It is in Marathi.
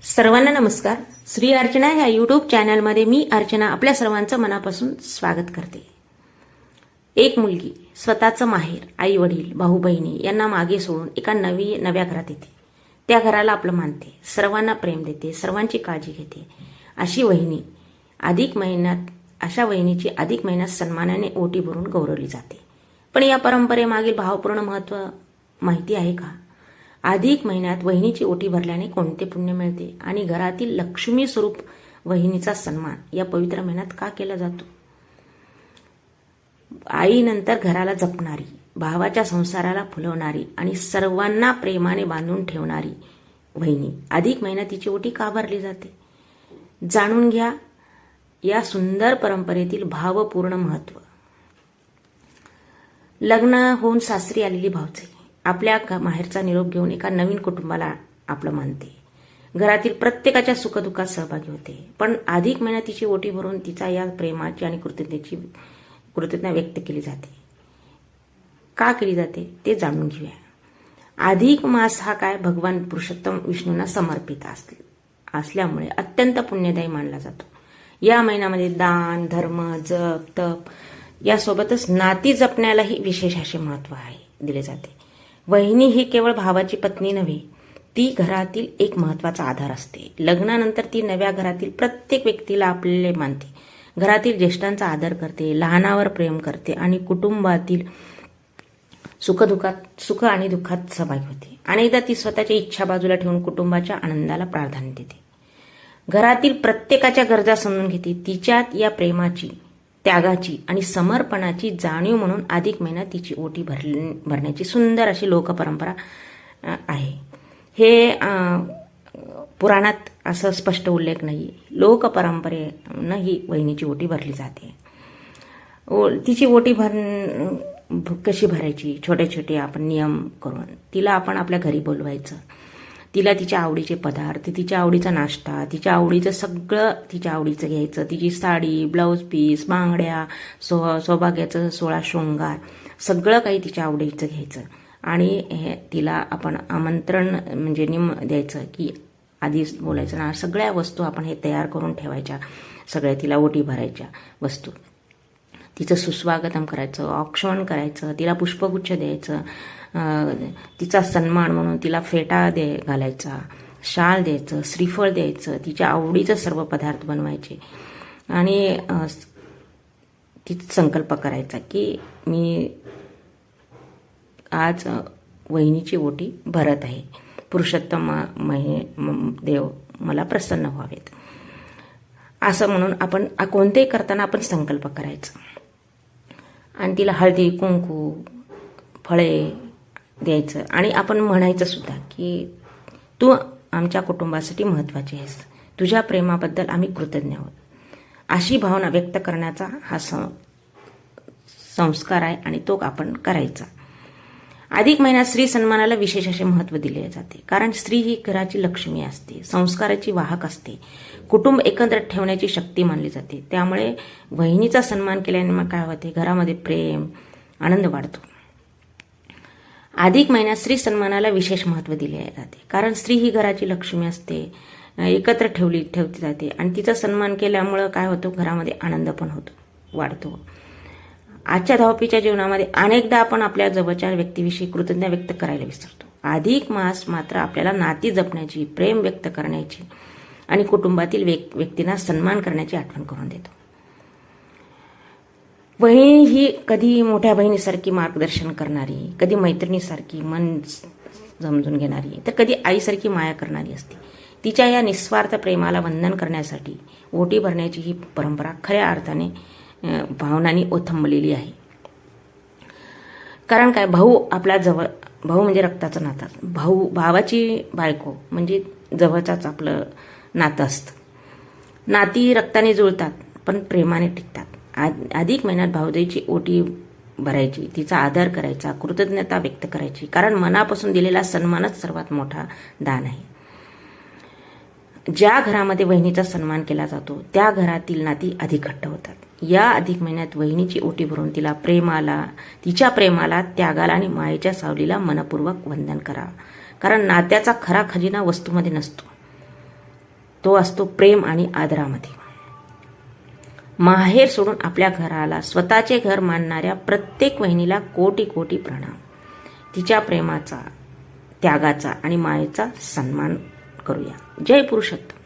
सर्वांना नमस्कार. श्री अर्चना ह्या यूट्यूब चॅनलमध्ये मी अर्चना आपल्या सर्वांचं मनापासून स्वागत करते. एक मुलगी स्वतःचं माहेर, आई वडील, भाऊ बहिणी यांना मागे सोडून एका नव्या घरात येते. त्या घराला आपलं मानते, सर्वांना प्रेम देते, सर्वांची काळजी घेते. अशा वहिनीची अधिक महिन्यात सन्मानाने ओटी भरून गौरवली जाते. पण या परंपरेमागील भावपूर्ण महत्त्व माहिती आहे का? अधिक महिन्यात वहिनीची ओटी भरल्याने कोणते पुण्य मिळते आणि घरातील लक्ष्मी स्वरूप वहिनीचा सन्मान या पवित्र महिन्यात का केला जातो? आईनंतर घराला जपणारी, भावाच्या संसाराला फुलवणारी आणि सर्वांना प्रेमाने बांधून ठेवणारी वहिनी अधिक महिन्यात तिची ओटी का भरली जाते? जाणून घ्या या सुंदर परंपरेतील भावपूर्ण महत्त्व. लग्न होऊन सासरी आलेली भावजाई आपल्या माहेरचा निरोप घेऊन एका नवीन कुटुंबाला आपलं मानते. घरातील प्रत्येकाच्या सुखदुःखात सहभागी होते. पण अधिक महिन्यात तिची ओटी भरून तिचा या प्रेमाची आणि कृतज्ञता व्यक्त केली जाते. का केली जाते ते जाणून घेऊया. अधिक मास हा काय भगवान पुरुषोत्तम विष्णूंना समर्पित असल्यामुळे अत्यंत पुण्यदायी मानला जातो. या महिन्यामध्ये दान, धर्म, जप, तप यासोबतच नाती जपण्यालाही विशेष असे महत्त्व दिले जाते. वहिनी ही केवळ भावाची पत्नी नव्हे, ती घरातील एक महत्त्वाचा आधार असते. लग्नानंतर ती नव्या घरातील प्रत्येक व्यक्तीला आपले मानते, घरातील ज्येष्ठांचा आदर करते, लहानावर प्रेम करते आणि कुटुंबातील सुख आणि दुःखात सहभागी होते. अनेकदा ती स्वतःच्या इच्छा बाजूला ठेवून कुटुंबाच्या आनंदाला प्राधान्य देते. घरातील प्रत्येकाच्या गरजा समजून घेते. तिच्यात या प्रेमाची, त्यागाची आणि समर्पणाची जाणीव म्हणून अधिक महिन्यात तिची ओटी भरण्याची सुंदर अशी लोकपरंपरा आहे. हे पुराणात असं स्पष्ट उल्लेख नाही. लोकपरंपरेनं ही वहिनीची ओटी भरली जाते. तिची ओटी कशी भरायची? छोटे छोटे आपण नियम करून तिला आपण आपल्या घरी बोलवायचं. तिला तिच्या आवडीचे पदार्थ, तिच्या आवडीचा नाश्ता, तिच्या आवडीचं सगळं तिच्या आवडीचं घ्यायचं. तिची साडी, ब्लाऊज पीस, बांगड्या, सौभाग्याचं 16 शृंगार सगळं काही तिच्या आवडीचं घ्यायचं. आणि तिला आपण आमंत्रण म्हणजे द्यायचं की आधीच बोलायचं ना. सगळ्या वस्तू आपण हे तयार करून ठेवायच्या, सगळ्या तिला ओटी भरायच्या वस्तू. तिचं सुस्वागतम करायचं, औक्षण करायचं, तिला पुष्पगुच्छ द्यायचं, तिचा सन्मान म्हणून तिला फेटा घालायचा, शाल द्यायचं, श्रीफळ द्यायचं, तिच्या आवडीचं सर्व पदार्थ बनवायचे. आणि तिचा संकल्प करायचा की मी आज वहिनीची ओटी भरत आहे, पुरुषोत्तम देव मला प्रसन्न व्हावेत, असं म्हणून आपण कोणतेही करताना आपण संकल्प करायचा. आणि तिला हळदी, कुंकू, फळे द्यायचं. आणि आपण म्हणायचं सुद्धा की तू आमच्या कुटुंबासाठी महत्त्वाची आहेस, तुझ्या प्रेमाबद्दल आम्ही कृतज्ञ आहोत, अशी भावना व्यक्त करण्याचा हा संस्कार आहे आणि तो आपण करायचा. अधिक महिन्यात स्त्री सन्मानाला विशेष असे महत्त्व दिले जाते. कारण स्त्री ही घराची लक्ष्मी असते, संस्काराची वाहक असते, कुटुंब एकत्र ठेवण्याची शक्ती मानली जाते. त्यामुळे वहिनीचा सन्मान केल्याने मग काय होते? घरामध्ये प्रेम, आनंद वाढतो. अधिक महिन्यात स्त्री सन्मानाला विशेष महत्त्व दिले जाते. कारण स्त्री ही घराची लक्ष्मी असते, एकत्र ठेवली जाते आणि तिचा सन्मान केल्यामुळं काय होतं? घरामध्ये आनंद पण वाढतो. आजच्या धावपळीच्या जीवनामध्ये अनेकदा आपण आपल्या जवळच्या व्यक्तीविषयी कृतज्ञता व्यक्त करायला विसरतो. अधिक मास मात्र आपल्याला नाती जपण्याची, प्रेम व्यक्त करण्याची आणि कुटुंबातील व्यक्तींना सन्मान करण्याची आठवण करून देतो. वहिनी ही कधी मोठ्या बहिणीसारखी मार्गदर्शन करणारी, कधी मैत्रिणीसारखी मन समजून घेणारी, तर कधी आईसारखी माया करणारी असते. तिच्या या निस्वार्थ प्रेमाला वंदन करण्यासाठी ओटी भरण्याची ही परंपरा खऱ्या अर्थाने भावनांनी ओथंबलेली आहे. कारण काय? भाऊ म्हणजे रक्ताचं नातं. भावाची बायको म्हणजे जवळचाच आपलं नातं असतं. नाती रक्ताने जुळतात पण प्रेमाने टिकतात. अधिक महिन्यात भावजाईची ओटी भरायची, तिचा आदर करायचा, कृतज्ञता व्यक्त करायची. कारण मनापासून दिलेला सन्मानच सर्वात मोठा दान आहे. ज्या घरामध्ये वहिनीचा सन्मान केला जातो त्या घरातील नाती अधिक घट्ट होतात. या अधिक महिन्यात वहिनीची ओटी भरून तिच्या प्रेमाला, त्यागाला आणि मायेच्या सावलीला मनपूर्वक वंदन करा. कारण नात्याचा खरा खजिना वस्तूमध्ये नसतो, तो असतो प्रेम आणि आदरामध्ये. माहेर सोडून आपल्या घराला स्वतःचे घर मानणाऱ्या प्रत्येक वहिनीला कोटी कोटी प्रणाम. तिच्या प्रेमाचा, त्यागाचा आणि मायेचा सन्मान करूया. जय पुरुषोत्तम.